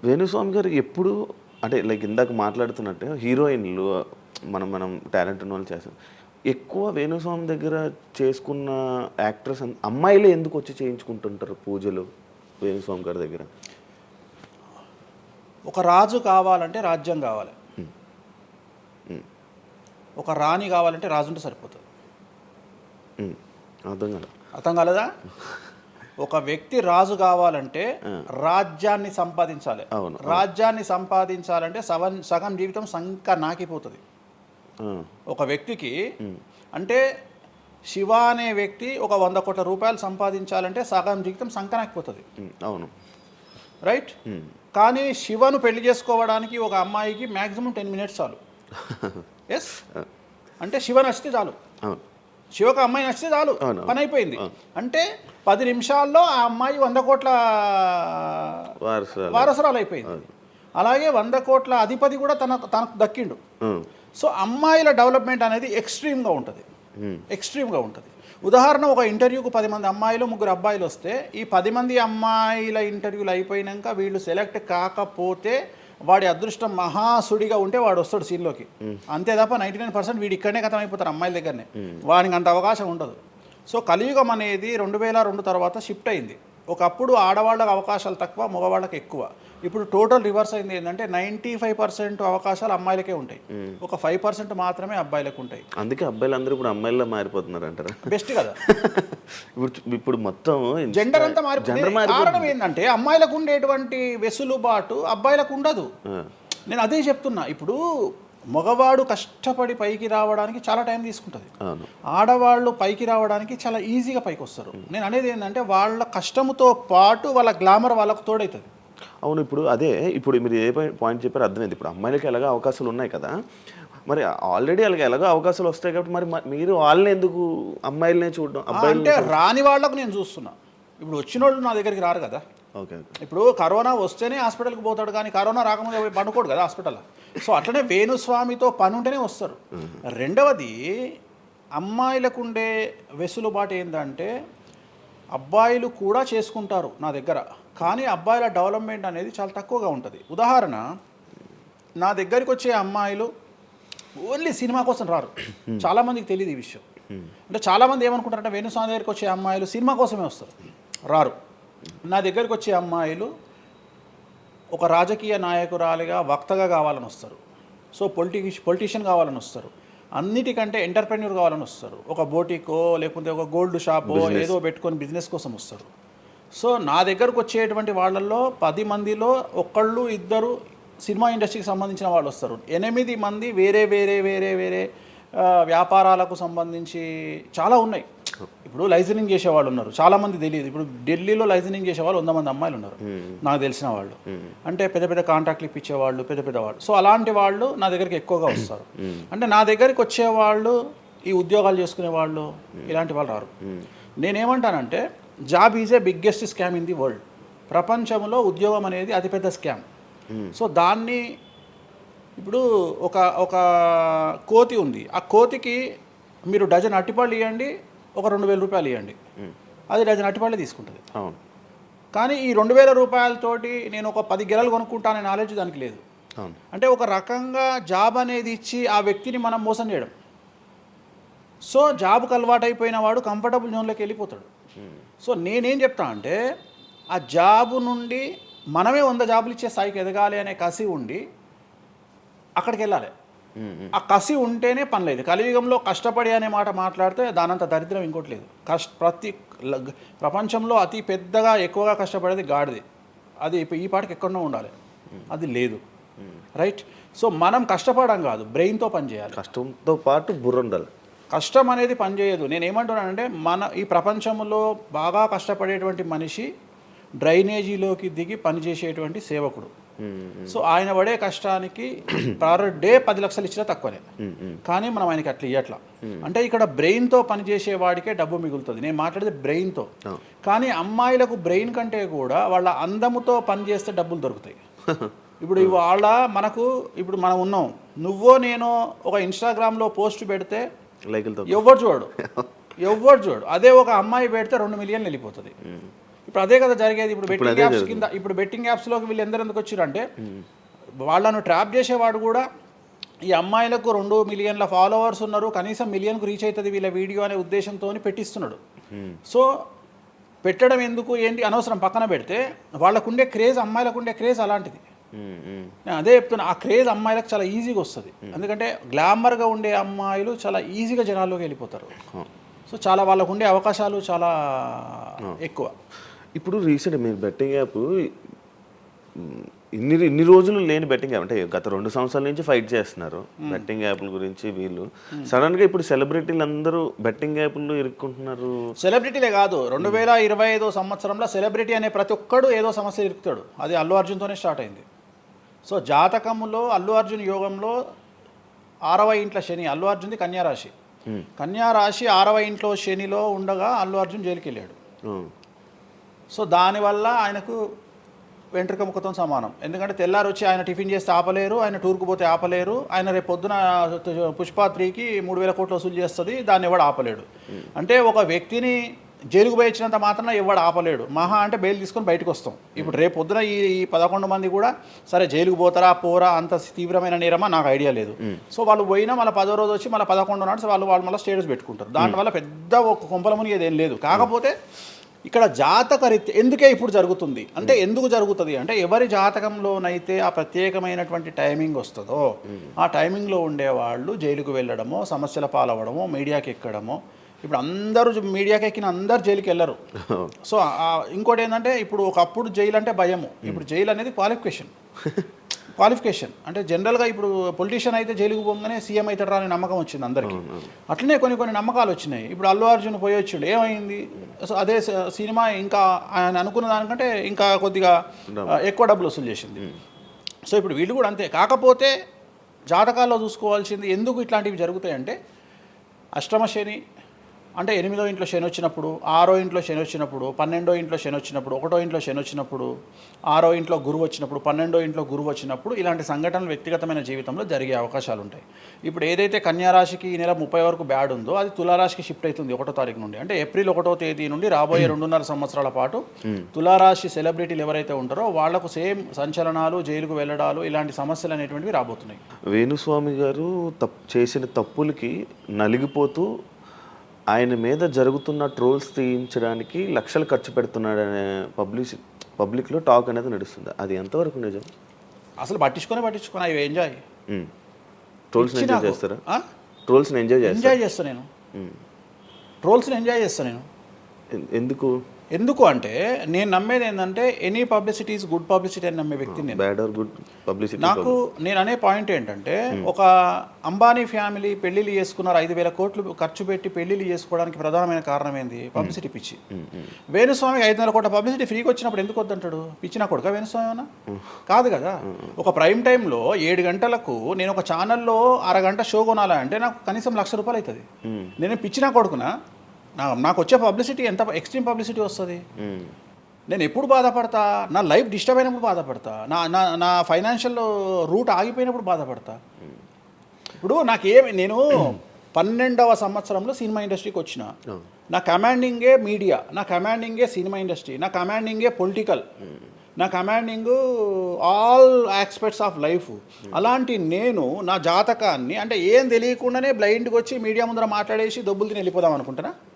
వేణుస్వామి గారు ఎప్పుడు అంటే లైక్ ఇందాక మాట్లాడుతున్నట్టు హీరోయిన్లు మనం టాలెంట్ ఉన్న వాళ్ళు చేస్తాం. ఎక్కువ వేణుస్వామి దగ్గర చేసుకున్న యాక్టర్స్ అమ్మాయిలే ఎందుకు వచ్చి చేయించుకుంటుంటారు పూజలు వేణుస్వామి గారి దగ్గర? ఒక రాజు కావాలంటే రాజ్యం కావాలి, ఒక రాణి కావాలంటే రాజు ఉంటే సరిపోతుంది. అర్థం కాలేదా? ఒక వ్యక్తి రాజు కావాలంటే రాజ్యాన్ని సంపాదించాలి. రాజ్యాన్ని సంపాదించాలంటే సగం జీవితం సంక నాకిపోతుంది ఒక వ్యక్తికి. అంటే శివ అనే వ్యక్తి ఒక 100 కోట్ల రూపాయలు సంపాదించాలంటే సగం జీవితం సంక నాకిపోతుంది. అవును, రైట్. కానీ శివను పెళ్లి చేసుకోవడానికి ఒక అమ్మాయికి మ్యాక్సిమం 10 మినిట్స్ చాలు. ఎస్, అంటే శివ నచ్చితే చాలు, శివకు అమ్మాయి నచ్చితే చాలు, పని అయిపోయింది. అంటే 10 నిమిషాల్లో ఆ అమ్మాయి 100 కోట్ల వారసురాలు అయిపోయింది. అలాగే 100 కోట్ల అధిపతి కూడా తనకు దక్కిండు. సో అమ్మాయిల డెవలప్మెంట్ అనేది ఎక్స్ట్రీమ్గా ఉంటుంది. ఉదాహరణ, ఒక ఇంటర్వ్యూకు 10 మంది అమ్మాయిలు 3 అబ్బాయిలు వస్తే ఈ 10 మంది అమ్మాయిల ఇంటర్వ్యూలు అయిపోయినాక వీళ్ళు సెలెక్ట్ కాకపోతే వాడి అదృష్టం మహాసుడిగా ఉంటే వాడు వస్తాడు సీన్లోకి. అంతే తప్ప 99% వీడు ఇక్కడనే కథం అయిపోతారు అమ్మాయిల దగ్గరనే, వాడికి అంత అవకాశం ఉండదు. సో కలియుగం అనేది 2002 తర్వాత షిఫ్ట్ అయింది. ఒకప్పుడు ఆడవాళ్ళకి అవకాశాలు తక్కువ, మగవాళ్ళకి ఎక్కువ. ఇప్పుడు టోటల్ రివర్స్ అయింది. ఏంటంటే 95% అవకాశాలు అమ్మాయిలకే ఉంటాయి, ఒక 5% మాత్రమే అబ్బాయిలకు ఉంటాయి. అందుకే అబ్బాయిలు అందరూ ఇప్పుడు అమ్మాయిల్లో మారిపోతున్నారు అంటారా? బెస్ట్ కదా. ఇప్పుడు మొత్తం జెండర్ అంతా మారిపోయింది. కారణం ఏంటంటే అమ్మాయిలకు ఉండేటువంటి వెసులుబాటు అబ్బాయిలకు ఉండదు. నేను అదే చెప్తున్నా. ఇప్పుడు మగవాడు కష్టపడి పైకి రావడానికి చాలా టైం తీసుకుంటుంది, ఆడవాళ్ళు పైకి రావడానికి చాలా ఈజీగా పైకి వస్తారు. నేను అనేది ఏంటంటే వాళ్ళ కష్టముతో పాటు వాళ్ళ గ్లామర్ వాళ్ళకు తోడవుతుంది. అవును, ఇప్పుడు మీరు ఏ పాయింట్ చెప్పారో అర్థమైంది. ఇప్పుడు అమ్మాయిలకి ఎలాగో అవకాశాలు ఉన్నాయి కదా, మరి ఆల్రెడీ వాళ్ళకి ఎలాగో అవకాశాలు వస్తాయి కాబట్టి మరి మీరు వాళ్ళని ఎందుకు అమ్మాయిలనే చూడడం? అబ్బాయిలు అంటే రాని వాళ్ళకు నేను చూస్తున్నా. ఇప్పుడు వచ్చిన వాళ్ళు నా దగ్గరికి రారు కదా. ఓకే, ఇప్పుడు కరోనా వస్తేనే హాస్పిటల్కి పోతాడు, కానీ కరోనా రాకముందే పండుకోడు కదా హాస్పిటల్. సో అట్లనే వేణుస్వామితో పని ఉంటేనే వస్తారు. రెండవది, అమ్మాయిలకు ఉండే వెసులుబాటు ఏంటంటే అబ్బాయిలు కూడా చేసుకుంటారు నా దగ్గర, కానీ అబ్బాయిల డెవలప్మెంట్ అనేది చాలా తక్కువగా ఉంటుంది. ఉదాహరణ, నా దగ్గరికి వచ్చే అమ్మాయిలు ఓన్లీ సినిమా కోసం రారు. చాలామందికి తెలియదు ఈ విషయం. అంటే చాలామంది ఏమనుకుంటారంటే వేణుస్వామి దగ్గరికి వచ్చే అమ్మాయిలు సినిమా కోసమే వస్తారు, రారు. నా దగ్గరికి వచ్చే అమ్మాయిలు ఒక రాజకీయ నాయకురాలిగా వక్తగా కావాలని వస్తారు. సో పొలిటీషియన్ కావాలని వస్తారు. అన్నిటికంటే ఎంటర్ప్రెన్యూర్ కావాలని వస్తారు. ఒక బోటికో లేకపోతే ఒక గోల్డ్ షాపో ఏదో పెట్టుకొని బిజినెస్ కోసం వస్తారు. సో నా దగ్గరకు వచ్చేటువంటి వాళ్ళల్లో 10 మందిలో ఒకళ్ళు ఇద్దరు సినిమా ఇండస్ట్రీకి సంబంధించిన వాళ్ళు వస్తారు. 8 మంది వేరే వేరే వేరే వేరే వ్యాపారాలకు సంబంధించి చాలా ఉన్నాయి. ఇప్పుడు లైసెన్సింగ్ చేసేవాళ్ళు ఉన్నారు, చాలామంది తెలియదు. ఇప్పుడు ఢిల్లీలో లైసెన్సింగ్ చేసేవాళ్ళు 100 మంది అమ్మాయిలు ఉన్నారు నాకు తెలిసిన వాళ్ళు. అంటే పెద్ద పెద్ద కాంట్రాక్ట్లు ఇప్పించేవాళ్ళు, పెద్ద పెద్ద వాళ్ళు. సో అలాంటి వాళ్ళు నా దగ్గరికి ఎక్కువగా వస్తారు. అంటే నా దగ్గరికి వచ్చేవాళ్ళు ఈ ఉద్యోగాలు చేసుకునే వాళ్ళు, ఇలాంటి వాళ్ళు రారు. నేనేమంటానంటే job is a biggest scam in the world. ప్రపంచంలో ఉద్యోగం అనేది అతిపెద్ద స్కామ్. సో దాన్ని ఇప్పుడు ఒక కోతి ఉంది, ఆ కోతికి మీరు డజన్ అట్టిపళ్ళు ఇవ్వండి, ఒక 2000 రూపాయలు ఇవ్వండి, అది డజన్ అట్టిపళ్ళే తీసుకుంటుంది. కానీ ఈ 2000 రూపాయలతోటి నేను ఒక 10 గెలలు కొనుక్కుంటానే నాలెడ్జ్ దానికి లేదు. అంటే ఒక రకంగా జాబ్ అనేది ఇచ్చి ఆ వ్యక్తిని మనం మోసం చేయడం. సో జాబ్కి అలవాటు అయిపోయిన వాడు కంఫర్టబుల్ జోన్లోకి వెళ్ళిపోతాడు. సో నేనేం చెప్తా అంటే ఆ జాబు నుండి మనమే 100 జాబులు ఇచ్చే స్థాయికి ఎదగాలి అనే కసి ఉండి అక్కడికి వెళ్ళాలి. ఆ కసి ఉంటేనే పని లేదు. కలియుగంలో కష్టపడి అనే మాట మాట్లాడితే దానంత దరిద్రం ఇంకోటి లేదు. ప్రపంచంలో అతి పెద్దగా ఎక్కువగా కష్టపడేది గాడిది. అది ఈ పాటికి ఎక్కడో ఉండాలి, అది లేదు. రైట్. సో మనం కష్టపడడం కాదు, బ్రెయిన్తో పని చేయాలి. కష్టంతో పాటు బుర్ర ఉండాలి. కష్టం అనేది పనిచేయదు. నేను ఏమంటున్నానంటే ఈ ప్రపంచంలో బాగా కష్టపడేటువంటి మనిషి డ్రైనేజీలోకి దిగి పనిచేసేటువంటి సేవకుడు. సో ఆయన పడే కష్టానికి పర్ డే 10 లక్షలు ఇచ్చినా తక్కువనే, కానీ మనం ఆయనకి అట్లా ఇవ్వట్లా. అంటే ఇక్కడ బ్రెయిన్తో పనిచేసే వాడికే డబ్బు మిగులుతుంది. నేను మాట్లాడేది బ్రెయిన్తో. కానీ అమ్మాయిలకు బ్రెయిన్ కంటే కూడా వాళ్ళ అందముతో పనిచేస్తే డబ్బులు దొరుకుతాయి. ఇప్పుడు ఇప్పుడు మనం ఉన్నాం, నువ్వో నేను ఒక ఇన్స్టాగ్రామ్లో పోస్ట్ పెడితే ఎవ్వరు చూడు. అదే ఒక అమ్మాయి పెడితే 2 మిలియన్లు వెళ్ళిపోతుంది. ఇప్పుడు అదే కదా జరిగేది. ఇప్పుడు ఇప్పుడు బెట్టింగ్ అదే యాప్స్ జరుగుతుంది. కింద, ఇప్పుడు బెట్టింగ్ యాప్స్లోకి వీళ్ళు ఎందుకు వచ్చారు అంటే వాళ్ళను ట్రాప్ చేసేవాడు కూడా ఈ అమ్మాయిలకు 2 మిలియన్ల ఫాలోవర్స్ ఉన్నారు, కనీసం మిలియన్కు రీచ్ అవుతుంది వీళ్ళ వీడియో అనే ఉద్దేశంతో పెట్టిస్తున్నాడు. సో పెట్టడం ఎందుకు ఏంటి అనవసరం పక్కన పెడితే, వాళ్ళకుండే క్రేజ్, అమ్మాయిలకు ఉండే క్రేజ్ అలాంటిది. నేను అదే చెప్తున్నా, ఆ క్రేజ్ అమ్మాయిలకు చాలా ఈజీగా వస్తుంది. ఎందుకంటే గ్లామర్గా ఉండే అమ్మాయిలు చాలా ఈజీగా జనాల్లోకి వెళ్ళిపోతారు. సో చాలా వాళ్ళకు ఉండే అవకాశాలు చాలా ఎక్కువ. ఇప్పుడు రీసెంట్ మీరు బెట్టింగ్ యాప్ ఇన్ని రోజులు లేని బెట్టింగ్ యాప్, అంటే గత 2 సంవత్సరాల నుంచి ఫైట్ చేస్తున్నారు బెట్టింగ్ యాప్ల గురించి వీళ్ళు. సడన్గా ఇప్పుడు సెలబ్రిటీలు అందరూ బెట్టింగ్ యాప్లు ఇరుక్కుంటున్నారు. సెలబ్రిటీలే కాదు, 2025 సంవత్సరంలో సెలబ్రిటీ అనే ప్రతి ఒక్కడు ఏదో సమస్య ఇరుకుతాడు. అది అల్లు అర్జున్తోనే స్టార్ట్ అయింది. సో జాతకంలో అల్లు అర్జున్ యోగంలో 6వ ఇంట్లో శని, అల్లు అర్జున్ది కన్యారాశి. కన్యారాశి 6వ ఇంట్లో శనిలో ఉండగా అల్లు అర్జున్ జైలుకి వెళ్ళాడు. సో దానివల్ల ఆయనకు వెంట్రుక ముక్కతో సమానం. ఎందుకంటే తెల్లారు వచ్చి ఆయన టిఫిన్ చేస్తే ఆపలేరు, ఆయన టూర్కు పోతే ఆపలేరు, ఆయన రేపు పొద్దున పుష్ప 3కి 3,000 కోట్లు వసూలు చేస్తుంది, దాన్ని ఎవడు ఆపలేడు. అంటే ఒక వ్యక్తిని జైలుకు పోయి ఇచ్చినంత మాత్రాన ఎవడు ఆపలేడు. మహా అంటే బెయిల్ తీసుకొని బయటకు వస్తాం. ఇప్పుడు రేపు పొద్దున ఈ 11 మంది కూడా సరే జైలుకు పోతారా పోరా అంత తీవ్రమైన నేరమా నాకు ఐడియా లేదు. సో వాళ్ళు పోయినా మళ్ళీ 10వ రోజు వచ్చి మళ్ళీ 11 నాడు వాళ్ళు మళ్ళీ స్టేటస్ పెట్టుకుంటారు. దానివల్ల పెద్ద ఒక కొంపల మునిగేది ఏం లేదు. కాకపోతే ఇక్కడ జాతక రీత్యా ఎందుకే ఇప్పుడు జరుగుతుంది అంటే, ఎందుకు జరుగుతుంది అంటే, ఎవరి జాతకంలోనైతే ఆ ప్రత్యేకమైనటువంటి టైమింగ్ వస్తుందో ఆ టైమింగ్లో ఉండేవాళ్ళు జైలుకు వెళ్ళడమో, సమస్యల పాలవడమో, మీడియాకి ఎక్కడమో. ఇప్పుడు అందరూ మీడియాకి ఎక్కిన అందరు జైలుకి వెళ్ళరు. సో ఇంకోటి ఏంటంటే, ఇప్పుడు ఒకప్పుడు జైలు అంటే భయము, ఇప్పుడు జైలు అనేది క్వాలిఫికేషన్. అంటే జనరల్గా ఇప్పుడు పొలిటీషియన్ అయితే జైలుకు పోగానే సీఎం అవుతాడు అనే నమ్మకం వచ్చింది అందరికీ. అట్లనే కొన్ని నమ్మకాలు వచ్చినాయి. ఇప్పుడు అల్లు అర్జున్ పోయి వచ్చాడు, ఏమైంది? సో అదే సినిమా ఇంకా ఆయన అనుకున్న దానికంటే ఇంకా కొద్దిగా ఎక్కువ డబ్బులు వసూలు చేసింది. సో ఇప్పుడు వీళ్ళు కూడా అంతే. కాకపోతే జాతకాల్లో చూసుకోవాల్సింది ఎందుకు ఇట్లాంటివి జరుగుతాయంటే, అష్టమ శని అంటే 8వ ఇంట్లో శని వచ్చినప్పుడు, 6వ ఇంట్లో శని వచ్చినప్పుడు, 12వ ఇంట్లో శని వచ్చినప్పుడు, 1వ ఇంట్లో శని వచ్చినప్పుడు, 6వ ఇంట్లో గురువు వచ్చినప్పుడు, 12వ ఇంట్లో గురువు వచ్చినప్పుడు ఇలాంటి సంఘటనలు వ్యక్తిగతమైన జీవితంలో జరిగే అవకాశాలు ఉంటాయి. ఇప్పుడు ఏదైతే కన్యారాశికి ఈ నెల 30 వరకు బ్యాడ్ ఉందో అది తులారాశికి షిఫ్ట్ అవుతుంది 1వ తారీఖు నుండి. అంటే ఏప్రిల్ 1వ తేదీ నుండి రాబోయే 2.5 సంవత్సరాల పాటు తులారాశి సెలబ్రిటీలు ఎవరైతే ఉంటారో వాళ్లకు సేమ్ సంచలనాలు, జైలుకు వెళ్ళడాలు, ఇలాంటి సమస్యలు అనేటువంటివి రాబోతున్నాయి. వేణుస్వామి గారు చేసిన తప్పులకి నలిగిపోతూ ఆయన మీద జరుగుతున్న ట్రోల్స్ తీయించడానికి లక్షలు ఖర్చు పెడుతున్నాడనే పబ్లిక్లో టాక్ అనేది నడుస్తుంది. అది ఎంతవరకు నిజం? అసలు పట్టించుకొని అవి ఎంజాయ్. ట్రోల్స్ని ఎంజాయ్ చేస్తారా? ట్రోల్స్ని ఎంజాయ్ చేస్తాను నేను. ట్రోల్స్ని ఎంజాయ్ చేస్తాను నేను. ఎందుకు అంటే నేను నమ్మేది ఏంటంటే, any publicity is good publicity అని నమ్మే వ్యక్తిని నేను. Bad or good publicity. నేను అనే పాయింట్ ఏంటంటే, ఒక అంబానీ ఫ్యామిలీ పెళ్లిళ్ళు చేసుకున్నారు, 5,000 కోట్లు ఖర్చు పెట్టి పెళ్లిళ్ళు చేసుకోవడానికి ప్రధానమైన కారణం ఏంది? పబ్లిసిటీ పిచ్చి. వేణుస్వామికి 500 కోట్ల పబ్లిసిటీ ఫ్రీగా వచ్చినప్పుడు ఎందుకు వద్దంటాడు? పిచ్చిన కొడుక వేణుస్వామి అన్న? కాదు కదా. ఒక ప్రైమ్ టైంలో 7 గంటలకు నేను ఒక ఛానల్లో అరగంట షో కొనాలంటే నాకు కనీసం ₹1,00,000 అవుతుంది. నేను పిచ్చిన కొడుకునా? నాకు వచ్చే పబ్లిసిటీ ఎంత ఎక్స్ట్రీమ్ పబ్లిసిటీ వస్తుంది. నేను ఎప్పుడు బాధపడతా? నా లైఫ్ డిస్టర్బ్ అయినప్పుడు బాధపడతా, నా ఫైనాన్షియల్ రూట్ ఆగిపోయినప్పుడు బాధపడతా. ఇప్పుడు నేను 12వ సంవత్సరంలో సినిమా ఇండస్ట్రీకి వచ్చిన. నా కమాండింగే మీడియా, నా కమాండింగే సినిమా ఇండస్ట్రీ, నా కమాండింగే పొలిటికల్, నా commanding all aspects of life. అలాంటి నేను నా జాతకాన్ని అంటే ఏం తెలియకుండానే బ్లైండ్గా వచ్చి మీడియా ముందర మాట్లాడేసి దొబ్బులు తిని వెళ్ళిపోదాం అనుకుంటున్నా.